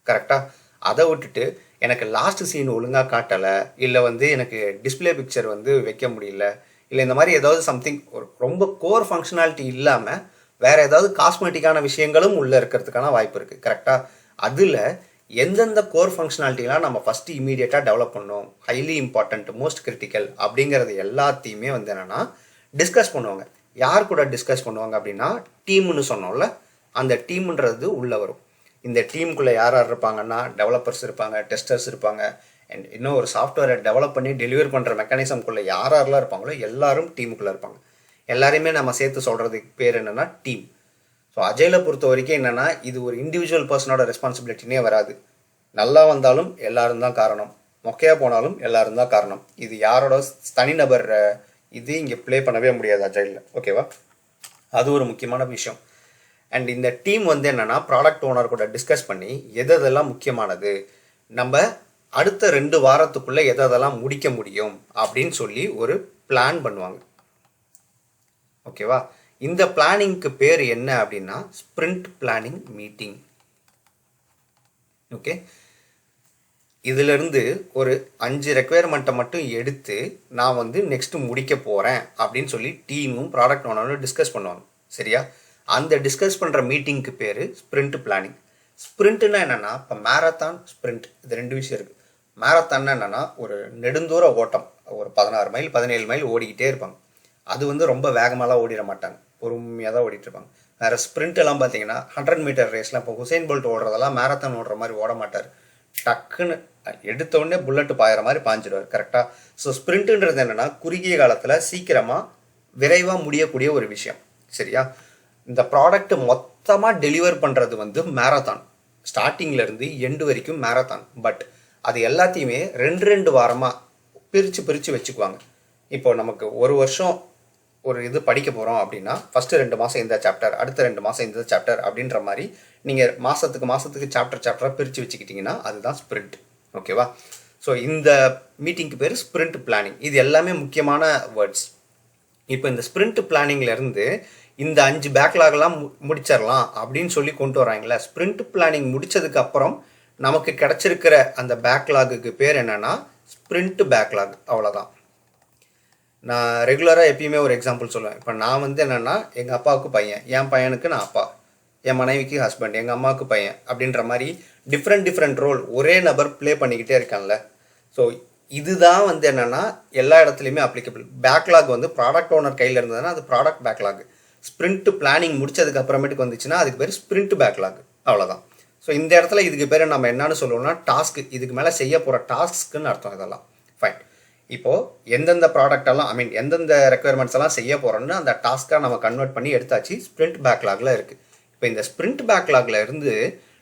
கரெக்டாக? அதை விட்டுட்டு எனக்கு லாஸ்ட் சீன் ஒழுங்காக காட்டலை, இல்லை எனக்கு டிஸ்பிளே பிக்சர் வைக்க முடியல, இல்லை இந்த மாதிரி ஏதாவது சம்திங் ஒரு ரொம்ப கோர் ஃபங்க்ஷனாலிட்டி இல்லாமல் வேறு ஏதாவது காஸ்மெட்டிக்கான விஷயங்களும் உள்ளே இருக்கிறதுக்கான வாய்ப்பு இருக்குது. கரெக்டாக? அதில் எந்தெந்த கோர் ஃபங்க்ஷனாலிட்டிலாம் நம்ம ஃபஸ்ட்டு இமீடியட்டாக டெவலப் பண்ணோம், ஹைலி இம்பார்ட்டண்ட், மோஸ்ட் கிரிட்டிக்கல் அப்படிங்கிறது எல்லாத்தையுமே என்னென்னா டிஸ்கஸ் பண்ணுவாங்க. யார் கூட டிஸ்கஸ் பண்ணுவாங்க அப்படின்னா, டீம்னு சொன்னோம்ல, அந்த டீம்ன்றது உள்ளே வரும். இந்த டீமுக்குள்ளே யார் யார் இருப்பாங்கன்னா, டெவலப்பர்ஸ் இருப்பாங்க, டெஸ்டர்ஸ் இருப்பாங்க, அண்ட் இன்னும் ஒரு சாஃப்ட்வேரை டெவலப் பண்ணி டெலிவரி பண்ணுற மெக்கானிசம்குள்ளே யார் யாரெல்லாம் இருப்பாங்களோ எல்லாரும் டீமுக்குள்ளே இருப்பாங்க. எல்லாரையுமே நம்ம சேர்த்து சொல்கிறதுக்கு பேர் என்னென்னா டீம். ஸோ அஜைலை பொறுத்த வரைக்கும் என்னென்னா, இது ஒரு இண்டிவிஜுவல் பர்சனோட ரெஸ்பான்சிபிலிட்டினே வராது. நல்லா வந்தாலும் எல்லாரும் தான் காரணம், மொக்கையாக போனாலும் எல்லாரும் தான் காரணம். இது யாரோட தனிநபர் இது இங்கே ப்ளே பண்ணவே முடியாது அஜைலில். ஓகேவா? அது ஒரு முக்கியமான விஷயம். அண்ட் இந்த டீம் என்னென்னா ப்ராடக்ட் ஓனர் கூட டிஸ்கஸ் பண்ணி எதெல்லாம் முக்கியமானது, நம்ம அடுத்த 2 வாரத்துக்குள்ளே எதெல்லாம் முடிக்க முடியும் அப்படின்னு சொல்லி ஒரு பிளான் பண்ணுவாங்க. ஓகேவா? இந்த பிளானிங்க்கு பேர் என்ன அப்படின்னா ஸ்ப்ரிண்ட் பிளானிங் மீட்டிங். ஓகே, இதிலிருந்து ஒரு 5 ரெக்குயர்மெண்ட்டை மட்டும் எடுத்து நான் வந்து நெக்ஸ்ட் முடிக்க போகிறேன் அப்படின்னு சொல்லி டீமும் ப்ராடக்ட் ஓனரும் டிஸ்கஸ் பண்ணுவாங்க. சரியா? அந்த டிஸ்கஸ் பண்ணுற மீட்டிங்க்கு பேர் ஸ்ப்ரிண்ட் பிளானிங். ஸ்ப்ரிண்ட்னா என்னென்னா, இப்போ மேரத்தான் ஸ்ப்ரிண்ட், இது 2 விஷயம் இருக்குது. மேரத்தான்னா என்னென்னா ஒரு நெடுந்தூர ஓட்டம், ஒரு 16 மைல் 17 மைல் ஓடிக்கிட்டே இருப்பாங்க. அது வந்து ரொம்ப வேகமாலாம் ஓடிட மாட்டாங்க, பொறுமையாக தான் ஓடிட்டு இருப்பாங்க. வேறு ஸ்ப்ரிண்ட் எல்லாம் பார்த்தீங்கன்னா 100 மீட்டர் ரேஸ்லாம், இப்போ ஹுசைன் போல்ட் ஓடுறதெல்லாம் மேரத்தான் ஓடுற மாதிரி ஓட மாட்டார். டக்குன்னு எடுத்தோடனே புல்லட்டு பாயிற மாதிரி பாஞ்சிடுவார். கரெக்டாக? ஸோ ஸ்ப்ரிண்ட்டுன்றது என்னென்னா குறுகிய காலத்தில் சீக்கிரமாக விரைவாக முடியக்கூடிய ஒரு விஷயம். சரியா? இந்த ப்ராடக்ட் மொத்தமாக டெலிவர் பண்ணுறது வந்து மேரத்தான், ஸ்டார்டிங்லேருந்து எண்டு வரைக்கும் மேரத்தான். பட் அது எல்லாத்தையுமே 2 வாரமாக பிரித்து வச்சுக்குவாங்க. இப்போ நமக்கு ஒரு வருஷம் ஒரு இது படிக்க போகிறோம் அப்படின்னா ஃபஸ்ட்டு 2 மாதம் இந்த சாப்டர், அடுத்த 2 மாதம் இந்த சாப்டர் அப்படின்ற மாதிரி நீங்கள் மாதத்துக்கு சாப்டராக பிரித்து வச்சுக்கிட்டிங்கன்னா அதுதான் ஸ்ப்ரிண்ட். ஓகேவா? ஸோ இந்த மீட்டிங்க்கு பேர் ஸ்ப்ரிண்ட் பிளானிங். இது எல்லாமே முக்கியமான வேர்ட்ஸ். இப்போ இந்த ஸ்ப்ரிண்ட் பிளானிங்லேருந்து இந்த 5 பேக்லாக்லாம் முடிச்சிடலாம் அப்படின்னு சொல்லி கொண்டு வராங்களே. ஸ்ப்ரிண்ட் பிளானிங் முடித்ததுக்கு அப்புறம் நமக்கு கிடச்சிருக்கிற அந்த பேக்லாகுக்கு பேர் என்னென்னா ஸ்ப்ரிண்ட் பேக்லாக். அவ்வளோதான். நான் ரெகுலராக எப்பயுமே ஒரு எக்ஸாம்பிள் சொல்லுவேன். இப்போ நான் வந்து என்னென்னா, எங்கள் அப்பாவுக்கு பையன், என் பையனுக்கு நான் அப்பா, என் மனைவிக்கு ஹஸ்பண்ட், எங்கள் அம்மாவுக்கு பையன் அப்படின்ற மாதிரி டிஃப்ரெண்ட் ரோல் ஒரே நபர் ப்ளே பண்ணிக்கிட்டே இருக்கான்ல. ஸோ இதுதான் வந்து என்னென்னா எல்லா இடத்துலையுமே அப்ளிகபிள். பேக்லாக் வந்து ப்ராடக்ட் ஓனர் கையில் இருந்ததுன்னா அது ப்ராடக்ட் பேக்லாக். ஸ்ப்ரிண்ட் பிளானிங் முடிச்சதுக்கு அப்புறமேட்டுக்கு வந்துச்சுன்னா அதுக்கு பேர் ஸ்ப்ரிண்ட் பேக்லாக். அவ்வளோதான். ஸோ இந்த இடத்துல இதுக்கு பேர் நம்ம என்னன்னு சொல்லுவோம்னா டாஸ்க்கு. இதுக்கு மேலே செய்ய போகிற டாஸ்க்குன்னு அர்த்தம். இதெல்லாம் ஃபைன். இப்போது எந்தெந்த ப்ராடக்டெல்லாம் எந்தெந்த ரெக்குயர்மெண்ட்ஸ் எல்லாம் செய்ய போகிறோன்னு அந்த டாஸ்க்காக நம்ம கன்வெர்ட் பண்ணி எடுத்தாச்சு. ஸ்ப்ரிண்ட் பேக்லாகில் இருக்குது. இப்போ இந்த ஸ்ப்ரிண்ட் பேக்லாகில் இருந்து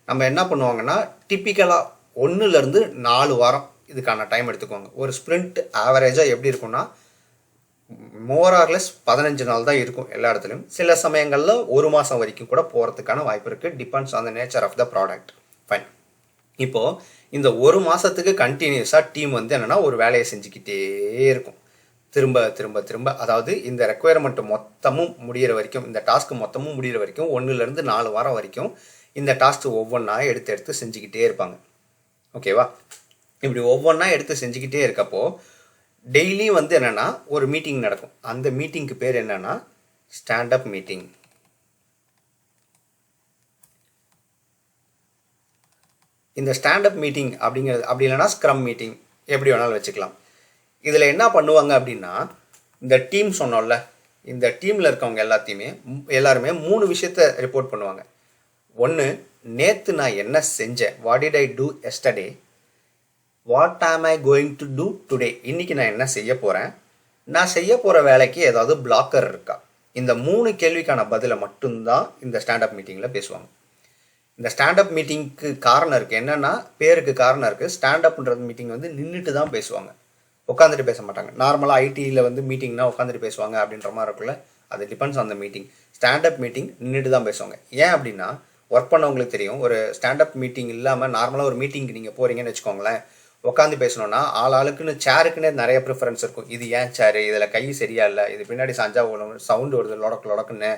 நம்ம என்ன பண்ணுவாங்கன்னா டிப்பிக்கலாக 1லேருந்து 4 வாரம் இதுக்கான டைம் எடுத்துக்குவாங்க. ஒரு ஸ்ப்ரிண்ட் ஆவரேஜாக எப்படி இருக்குன்னா மோர் ஆர் லெஸ் 15 நாள் தான் இருக்கும் எல்லா இடத்துலையும். சில சமயங்களில் 1 மாதம் வரைக்கும் கூட போகிறதுக்கான வாய்ப்பு இருக்குது. Depends on the nature of the product. Fine. இப்போது இந்த 1 மாதத்துக்கு கண்டினியூஸாக டீம் வந்து என்னென்னா ஒரு வேலையை செஞ்சுக்கிட்டே இருக்கும். திரும்ப அதாவது இந்த ரெக்குயர்மெண்ட் மொத்தமும் முடிகிற வரைக்கும், இந்த டாஸ்க்கு மொத்தமும் முடிகிற வரைக்கும் 1லேருந்து 4 வாரம் வரைக்கும் இந்த டாஸ்க்கு ஒவ்வொன்றா எடுத்து செஞ்சுக்கிட்டே இருப்பாங்க. ஓகேவா? இப்படி ஒவ்வொன்றா எடுத்து செஞ்சுக்கிட்டே இருக்கப்போ டெய்லி வந்து என்னென்னா ஒரு மீட்டிங் நடக்கும். அந்த மீட்டிங்க்கு பேர் என்னென்னா ஸ்டாண்டப் மீட்டிங். இந்த ஸ்டாண்டப் மீட்டிங் அப்படிங்கிறது, அப்படி இல்லைனா ஸ்க்ரம் மீட்டிங், எப்படி வேணாலும் வச்சுக்கலாம். இதில் என்ன பண்ணுவாங்க அப்படின்னா, இந்த டீம் சொன்னோம்ல, இந்த டீமில் இருக்கவங்க எல்லாருமே 3 விஷயத்த ரிப்போர்ட் பண்ணுவாங்க. 1, நேற்று நான் என்ன செஞ்சேன், what did I do yesterday, what am I going to do today, இன்றைக்கி நான் என்ன செய்ய போகிறேன், நான் செய்ய போகிற வேலைக்கு ஏதாவது பிளாக்கர் இருக்கா. இந்த 3 கேள்விக்கான பதிலை மட்டும்தான் இந்த ஸ்டாண்டப் மீட்டிங்கில் பேசுவாங்க. இந்த ஸ்டாண்டப் மீட்டிங்க்கு காரணம் இருக்குது. என்னென்னா பேருக்கு காரணம் இருக்குது. ஸ்டாண்டப்ன்றது மீட்டிங் வந்து நின்றுட்டு தான் பேசுவாங்க, உட்காந்துட்டு பேச மாட்டாங்க. நார்மலாக ஐடியில் வந்து மீட்டிங்னா உட்காந்துட்டு பேசுவாங்க அப்படின்ற மாதிரி இருக்குல்ல, அது depends on the meeting. Standup meeting நின்றுட்டு தான் பேசுவாங்க. ஏன் அப்படின்னா ஒர்க் பண்ணவங்களுக்கு தெரியும். ஒரு ஸ்டாண்டப் மீட்டிங் இல்லாமல் நார்மலாக ஒரு மீட்டிங்க்கு நீங்கள் போகிறீங்கன்னு வச்சுக்கோங்களேன், உட்காந்து பேசணுன்னா ஆளுக்குன்னு சேருக்குன்னே நிறைய ப்ரிஃபரன்ஸ் இருக்கும். இது ஏன் சேரு, இதில் கை சரியா இல்லை, இது பின்னாடி சாஞ்சா சவுண்டு வருது லொடக்குன்னு,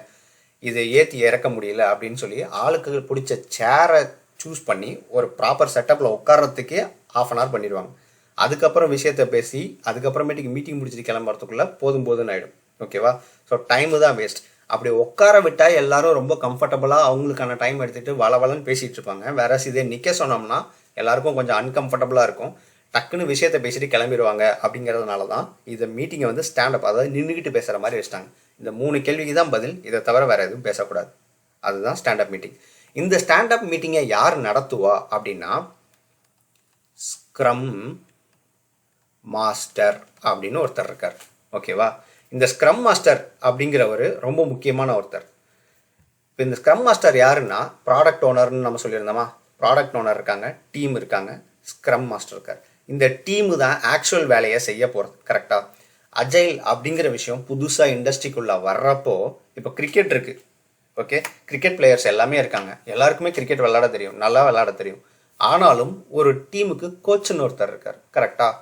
இதை ஏற்றி இறக்க முடியல அப்படின்னு சொல்லி ஆளுக்கு பிடிச்ச சேரை சூஸ் பண்ணி ஒரு ப்ராப்பர் செட்டப்பில் உட்கார்றதுக்கே ½ அன் ஹவர் பண்ணிடுவாங்க. அதுக்கப்புறம் விஷயத்தை பேசி அதுக்கப்புறமேட்டுக்கு மீட்டிங் முடிச்சுட்டு கிளம்புறதுக்குள்ளே போதும்னு ஆகிடும். ஓகேவா? ஸோ டைமு தான் வேஸ்ட். அப்படி உட்கார விட்டால் எல்லாரும் ரொம்ப கம்ஃபர்டபுளாக அவங்களுக்கான டைம் எடுத்துகிட்டு வளவலன்னு பேசிகிட்டு இருப்பாங்க. வேற இதே நிற்க சொன்னோம்னா எல்லாருக்கும் கொஞ்சம் அன்கம்ஃபர்டபுளாக இருக்கும். டக்குன்னு விஷயத்தை பேசிட்டு கிளம்பிடுவாங்க. அப்படிங்கிறதுனால தான் இந்த மீட்டிங்கை வந்து ஸ்டாண்டப், அதாவது நின்றுக்கிட்டு பேசுகிற மாதிரி வச்சுட்டாங்க. இந்த 3 கேள்விக்கு தான் பதில், இதை தவிர வேறு எதுவும் பேசக்கூடாது. அதுதான் ஸ்டாண்டப் மீட்டிங். இந்த ஸ்டாண்டப் மீட்டிங்கை யார் நடத்துவா அப்படின்னா ஸ்க்ரம் மாஸ்டர் அப்படின்னு ஒருத்தர் இருக்கார். ஓகேவா? இந்த ஸ்க்ரம் மாஸ்டர் அப்படிங்கிறவர் ரொம்ப முக்கியமான ஒருத்தர். இப்போ இந்த ஸ்க்ரம் மாஸ்டர் யாருன்னா ப்ராடக்ட் ஓனர்னு நம்ம சொல்லியிருந்தோமா, ப்ராடக்ட் ஓனர் இருக்காங்க, டீம் இருக்காங்க, ஸ்க்ரம் மாஸ்டர் இருக்கார். இந்த டீமு தான் ஆக்சுவல் வேலையை செய்ய போகிறது. கரெக்டாக? அஜைல் அப்படிங்கிற விஷயம் புதுசாக இண்டஸ்ட்ரிக்குள்ளே வர்றப்போ, இப்போ கிரிக்கெட் இருக்குது. ஓகே, கிரிக்கெட் பிளேயர்ஸ் எல்லாமே இருக்காங்க. எல்லாருக்குமே கிரிக்கெட் விளையாட தெரியும், நல்லா விளையாட தெரியும். ஆனாலும் ஒரு டீமுக்கு கோச்சுன்னு ஒருத்தர் இருக்கார், கரெக்டாக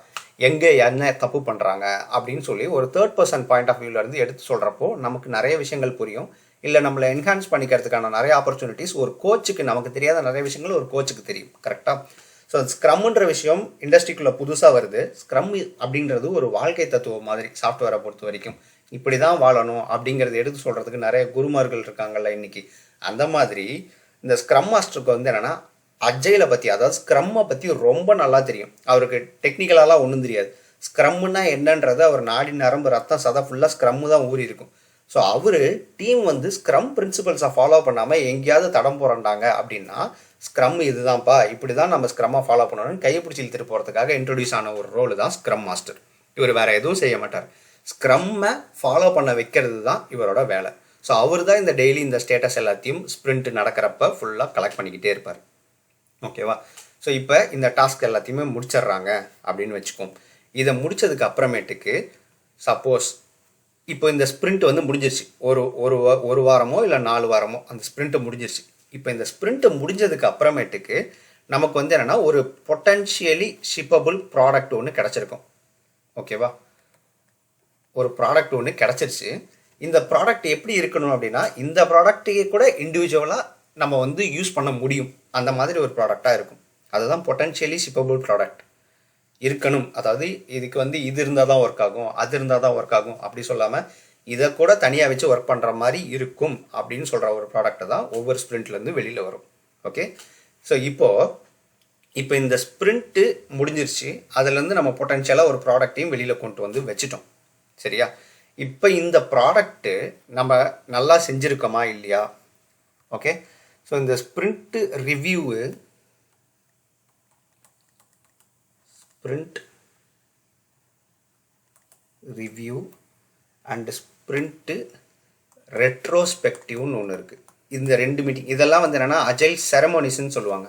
எங்கே என்ன தப்பு பண்ணுறாங்க அப்படின்னு சொல்லி ஒரு தேர்ட் பர்சன் பாயிண்ட் ஆஃப் வியூவிலேருந்து எடுத்து சொல்கிறப்போ நமக்கு நிறைய விஷயங்கள் புரியும். இல்லை நம்மளை என்ஹான்ஸ் பண்ணிக்கிறதுக்கான நிறைய ஆப்பர்ச்சுனிட்டிஸ் ஒரு கோச்சுக்கு, நமக்கு தெரியாத நிறைய விஷயங்கள் ஒரு கோச்சுக்கு தெரியும், கரெக்டாக. ஸோ ஸ்க்ரம்ன்ற விஷயம் இண்டஸ்ட்ரிக்குள்ளே புதுசாக வருது. ஸ்க்ரம் அப்படின்றது ஒரு வாழ்க்கை தத்துவம் மாதிரி சாஃப்ட்வேரை பொறுத்த வரைக்கும். இப்படி தான் வாழணும் அப்படிங்கிறத எடுத்து சொல்கிறதுக்கு நிறைய குருமார்கள் இருக்காங்கல்ல இன்னைக்கு. அந்த மாதிரி இந்த ஸ்க்ரம் மாஸ்டருக்கு வந்து என்னென்னா அஜைலை பற்றி, அதாவது ஸ்க்ரம்மை பற்றி ரொம்ப நல்லா தெரியும். அவருக்கு டெக்னிக்கலாலாம் ஒன்றும் தெரியாது. ஸ்க்ரம்னா என்னன்றது அவர் நாடி நரம்பு ரத்தம் சதை ஃபுல்லாக ஸ்க்ரம்மு தான் ஊறி இருக்கும். ஸோ அவர் டீம் வந்து ஸ்க்ரம் பிரின்சிபல்ஸை ஃபாலோ பண்ணாமல் எங்கேயாவது தடம் போகிறாண்டாங்க அப்படின்னா ஸ்க்ரம் இதுதான்ப்பா, இப்படி தான் நம்ம ஸ்க்ரம்மை ஃபாலோ பண்ணணும்னு கையை பிடிச்சி இழுத்துட்டு போகிறதுக்காக இன்ட்ரடியூஸ் ஆன ஒரு ரோல் தான் ஸ்க்ரம் மாஸ்டர். இவர் வேறு எதுவும் செய்ய மாட்டார், ஸ்க்ரம்மை ஃபாலோ பண்ண வைக்கிறது தான் இவரோட வேலை. ஸோ அவர் தான் இந்த டெய்லி இந்த ஸ்டேட்டஸ் எல்லாத்தையும் ஸ்ப்ரிண்ட் நடக்கிறப்ப ஃபுல்லாக கலெக்ட் பண்ணிக்கிட்டே இருப்பார். ஓகேவா? ஸோ இப்போ இந்த டாஸ்க் எல்லாத்தையுமே முடிச்சிடுறாங்க அப்படின்னு வச்சுக்கோம். இதை முடித்ததுக்கு அப்புறமேட்டுக்கு சப்போஸ் இப்போ இந்த ஸ்ப்ரிண்ட் வந்து முடிஞ்சிருச்சு, ஒரு வாரமோ இல்லை 4 வாரமோ அந்த ஸ்ப்ரிண்ட்டை முடிஞ்சிருச்சு. இப்போ இந்த ஸ்ப்ரிண்ட்டை முடிஞ்சதுக்கு அப்புறமேட்டுக்கு நமக்கு வந்து என்னென்னா ஒரு பொட்டன்ஷியலி ஷிப்பபிள் ப்ராடக்ட் ஒன்று கிடச்சிருக்கும். ஓகேவா? ஒரு ப்ராடக்ட் ஒன்று கிடச்சிருச்சு. இந்த ப்ராடக்ட் எப்படி இருக்கணும் அப்படின்னா இந்த ப்ராடக்ட்டுக்கு கூட இண்டிவிஜுவலாக நம்ம வந்து யூஸ் பண்ண முடியும், அந்த மாதிரி ஒரு ப்ராடக்டாக இருக்கும். அதுதான் பொட்டன்ஷியலி ஷிப்பபிள் ப்ராடக்ட் இருக்கணும். அதாவது இதுக்கு வந்து இது இருந்தால் தான் ஒர்க் ஆகும், அது இருந்தால் தான் ஒர்க் ஆகும் அப்படி சொல்லாமல் இதை கூட தனியாக வச்சு ஒர்க் பண்ணுற மாதிரி இருக்கும் அப்படின்னு சொல்கிற ஒரு ப்ராடக்ட்டை தான் ஒவ்வொரு ஸ்ப்ரிண்ட்லேருந்து வெளியில் வரும். ஓகே, ஸோ இப்போ இந்த ஸ்ப்ரிண்ட்டு முடிஞ்சிருச்சு. அதுலேருந்து நம்ம பொட்டன்ஷியலாக ஒரு ப்ராடக்டையும் வெளியில் கொண்டு வந்து வச்சுட்டோம். சரியா? இப்போ இந்த ப்ராடக்ட்டு நம்ம நல்லா செஞ்சுருக்கோமா இல்லையா? ஓகே, ஸோ இந்த sprint review, sprint review and sprint ரெட்ரோஸ்பெக்டிவ்னு ஒன்று இருக்குது. இந்த 2 மீட்டிங் இதெல்லாம் வந்து என்னென்னா அஜைல் செரமோனிஸ்ன்னு சொல்லுவாங்க.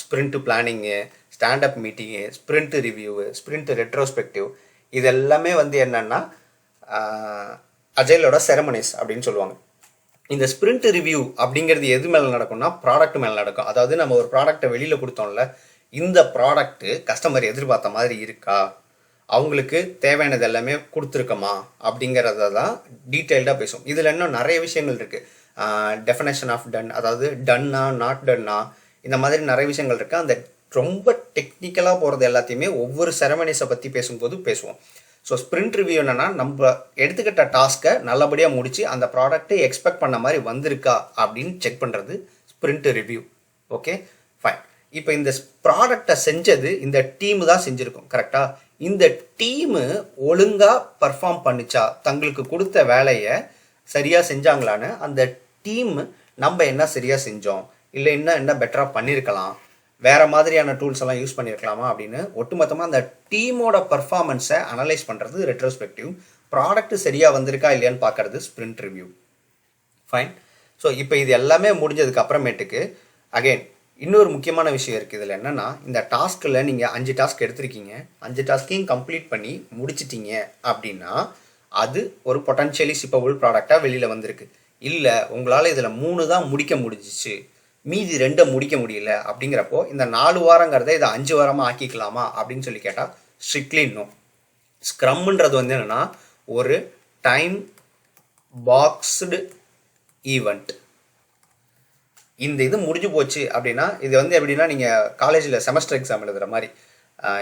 ஸ்ப்ரிண்ட்டு பிளானிங்கு, ஸ்டாண்டப் மீட்டிங்கு, ஸ்ப்ரிண்ட்டு ரிவ்யூவு, ஸ்ப்ரிண்ட்டு ரெட்ரோஸ்பெக்டிவ், இது எல்லாமே வந்து என்னென்னா அஜைலோட செரமனிஸ் அப்படின்னு சொல்லுவாங்க. இந்த ஸ்ப்ரிண்ட் ரிவ்யூ அப்படிங்கிறது எது மேலே நடக்கும்னா ப்ராடக்ட் மேலே நடக்கும். அதாவது நம்ம ஒரு ப்ராடக்டை வெளியில் கொடுத்தோம்ல, இந்த ப்ராடக்ட்டு கஸ்டமர் எதிர்பார்த்த மாதிரி இருக்கா, அவங்களுக்கு தேவையானது எல்லாமே கொடுத்துருக்கோமா அப்படிங்கிறத தான் டீட்டெயில்டாக பேசும். இதில் இன்னும் நிறைய விஷயங்கள் இருக்குது. டெஃபினேஷன் ஆஃப் டன், அதாவது டன்னா நாட் டன்னா, இந்த மாதிரி நிறைய விஷயங்கள் இருக்குது. அந்த ரொம்ப டெக்னிக்கலாக போகிறது எல்லாத்தையுமே ஒவ்வொரு செரமனிஸை பற்றி பேசும்போது பேசுவோம். ஸோ ஸ்ப்ரிண்ட் ரிவ்யூ என்னென்னா நம்ம எடுத்துக்கிட்ட டாஸ்க்கை நல்லபடியாக முடித்து அந்த ப்ராடக்ட்டை எக்ஸ்பெக்ட் பண்ண மாதிரி வந்திருக்கா அப்படின்னு செக் பண்ணுறது ஸ்ப்ரிண்ட் ரிவ்யூ. Okay, fine. இப்போ இந்த ப்ராடக்டை செஞ்சது இந்த டீமு தான் செஞ்சுருக்கோம், கரெக்டாக? இந்த டீமு ஒழுங்காக பர்ஃபார்ம் பண்ணிச்சா, தங்களுக்கு கொடுத்த வேலையை சரியாக செஞ்சாங்களான்னு அந்த டீம் நம்ம என்ன சரியாக செஞ்சோம், இல்லை என்ன பெட்டராக பண்ணியிருக்கலாம், வேறு மாதிரியான டூல்ஸ் எல்லாம் யூஸ் பண்ணியிருக்கலாமா அப்படின்னு ஒட்டுமொத்தமாக அந்த டீமோட பர்ஃபார்மன்ஸை அனலைஸ் பண்ணுறது ரெட்ரோஸ்பெக்டிவ். ப்ராடக்ட் சரியாக வந்திருக்கா இல்லையான்னு பார்க்குறது ஸ்ப்ரிண்ட் ரிவ்யூ. ஃபைன். ஸோ இப்போ இது எல்லாமே முடிஞ்சதுக்கு அப்புறமேட்டுக்கு அகெயின் இன்னொரு முக்கியமான விஷயம் இருக்குது. இதில் என்னென்னா இந்த டாஸ்கில் நீங்கள் 5 டாஸ்க் எடுத்திருக்கீங்க, 5 டாஸ்க்கையும் கம்ப்ளீட் பண்ணி முடிச்சிட்டிங்க அப்படின்னா அது ஒரு பொட்டன்ஷியலி ஷிப்பபிள் ப்ராடக்டாக வெளியில் வந்திருக்கு. இல்லை உங்களால் இதில் 3 தான் முடிக்க முடிஞ்சிச்சு, மீதி 2 முடிக்க முடியல அப்படிங்கிறப்போ இந்த 4 வாரங்கிறத இதை 5 வாரமாக ஆக்கிக்கலாமா அப்படின்னு சொல்லி கேட்டால் ஸ்ட்ரிக்ட்லி நோ. ஸ்க்ரம்ன்றது வந்து என்னென்னா ஒரு டைம் பாக்ஸ்டு ஈவெண்ட். இந்த இது முடிஞ்சு போச்சு அப்படின்னா இது வந்து எப்படின்னா நீங்கள் காலேஜில் செமஸ்டர் எக்ஸாம் எழுதுகிற மாதிரி,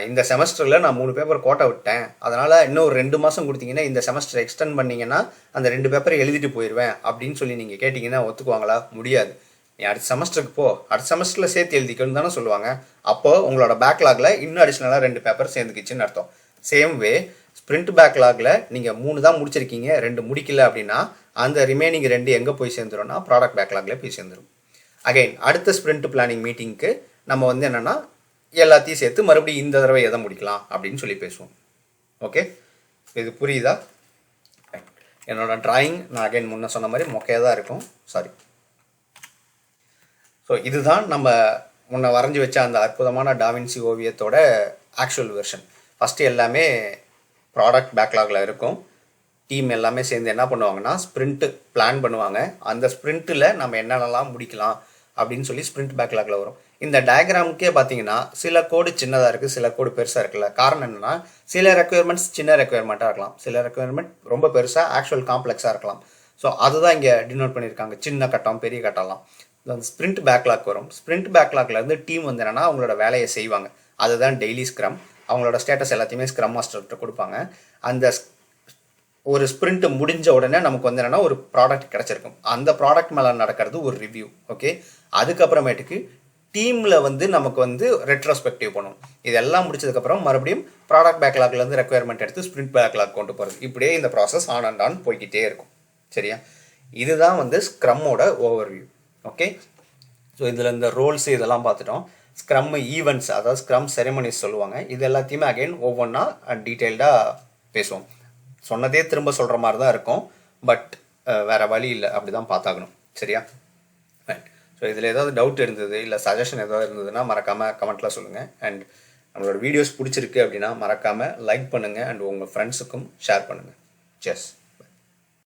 இந்த செமஸ்டரில் நான் 3 பேப்பர் கோட்டை விட்டேன், அதனால் இன்னும் ஒரு 2 மாதம் கொடுத்தீங்கன்னா இந்த செமஸ்டர் எக்ஸ்டெண்ட் பண்ணிங்கன்னா அந்த 2 பேப்பரை எழுதிட்டு போயிடுவேன் அப்படின்னு சொல்லி நீங்கள் கேட்டிங்கன்னா ஒத்துக்குவாங்களா? முடியாது. நீ அடுத்த செமஸ்டருக்கு போ, அடுத்த செமஸ்டரில் சேர்த்து எழுதிக்கணும்னு தானே சொல்லுவாங்க. அப்போது உங்களோட பேக்லாகில் இன்னும் அடிஷ்னலாக 2 பேப்பர் சேர்ந்துக்கிச்சுன்னு அர்த்தம். சேம் வே ஸ்ப்ரிண்ட் பேக்லாகில் நீங்கள் 3 தான் முடிச்சிருக்கீங்க, 2 முடிக்கல அப்படின்னா அந்த ரிமைனிங் 2 எங்கே போய் சேர்ந்துரும்னா ப்ராடக்ட் பேக்லாகில் போய் சேர்ந்துடும். அகைன் அடுத்த ஸ்ப்ரிண்ட் பிளானிங் மீட்டிங்க்கு நம்ம வந்து என்னென்னா எல்லாத்தையும் சேர்த்து மறுபடியும் இந்த தடவை எதை முடிக்கலாம் அப்படின்னு சொல்லி பேசுவோம். ஓகே, இது புரியுதா? என்னோடய ட்ராயிங் நான் அகைன் முன்ன சொன்ன மாதிரி மொக்கையாக தான் இருக்கும், சாரி. ஸோ இதுதான் நம்ம முன்ன வரைஞ்சி வச்ச அந்த அற்புதமான டாவின்சி ஓவியத்தோட ஆக்சுவல் வெர்ஷன். ஃபஸ்ட்டு எல்லாமே ப்ராடக்ட் பேக்லாகில் இருக்கும். டீம் எல்லாமே சேர்ந்து என்ன பண்ணுவாங்கன்னா ஸ்ப்ரிண்ட்டு பிளான் பண்ணுவாங்க. அந்த ஸ்ப்ரிண்ட்டில் நம்ம என்னென்னலாம் முடிக்கலாம் அப்படின்னு சொல்லி ஸ்ப்ரிண்ட் பேக்லாகில் வரும். இந்த டயக்ராமுக்கே பார்த்தீங்கன்னா சில கோடு சின்னதாக இருக்குது, சில கோடு பெருசாக இருக்குல்ல. காரணம் என்னென்னா, சில ரெக்குயர்மெண்ட்ஸ் சின்ன ரெக்குயர்மெண்ட்டாக இருக்கலாம், சில ரெக்குயர்மெண்ட் ரொம்ப பெருசாக ஆக்சுவல் காம்ப்ளெக்ஸாக இருக்கலாம். ஸோ அதுதான் இங்கே டினோட் பண்ணியிருக்காங்க, சின்ன கட்டம் பெரிய கட்டம்லாம். ஸ்ப்ரிண்ட் பேக்லாக் வரும். ஸ்ப்ரிண்ட் பேக்லாக்லேருந்து டீம் வந்து என்னென்னா அவங்களோட வேலையை செய்வாங்க. அதுதான் டெய்லி ஸ்க்ரம். அவங்களோட ஸ்டேட்டஸ் எல்லாத்தையுமே ஸ்க்ரம் மாஸ்டர்கிட்ட கொடுப்பாங்க. அந்த ஒரு ஸ்ப்ரிண்ட் முடிஞ்ச உடனே நமக்கு வந்து என்னென்னா ஒரு ப்ராடக்ட் கிடச்சிருக்கும். அந்த ப்ராடக்ட் மேலே நடக்கிறது ஒரு ரிவ்யூ. ஓகே, அதுக்கப்புறமேட்டுக்கு டீமில் வந்து நமக்கு வந்து ரெட்ரோஸ்பெக்டிவ் பண்ணும். இதெல்லாம் முடிச்சதுக்கப்புறம் மறுபடியும் ப்ராடக்ட் பேக்லாக்லேருந்து ரெக்குயர்மெண்ட் எடுத்து ஸ்ப்ரிண்ட் பேக்லாக் கொண்டு போகிறது. இப்படியே இந்த ப்ராசஸ் ஆன் அண்ட் ஆன் போய்கிட்டே இருக்கும். சரியா, இதுதான் வந்து ஸ்க்ரம்மோட ஓவர்வியூ. ஓகே, ஸோ இதில் இந்த ரோல்ஸு இதெல்லாம் பார்த்துட்டோம். ஸ்க்ரம் ஈவெண்ட்ஸ், அதாவது ஸ்க்ரம் செரிமனிஸ் சொல்லுவாங்க. இது எல்லாத்தையுமே அகைன் ஒவ்வொன்றா டீட்டெயில்டாக பேசுவோம். சொன்னதே திரும்ப சொல்கிற மாதிரி தான் இருக்கும், பட் வேறு வழி இல்லை, அப்படி தான் பார்த்தாகணும். சரியா, ரைட். ஸோ இதில் ஏதாவது டவுட் இருந்தது இல்லை சஜஷன் ஏதாவது இருந்ததுன்னா மறக்காமல் கமெண்ட்டில் சொல்லுங்கள். அண்ட் நம்மளோட வீடியோஸ் பிடிச்சிருக்கு அப்படின்னா மறக்காமல் லைக் பண்ணுங்கள் அண்ட் உங்கள் ஃப்ரெண்ட்ஸுக்கும் ஷேர் பண்ணுங்கள். செஸ்.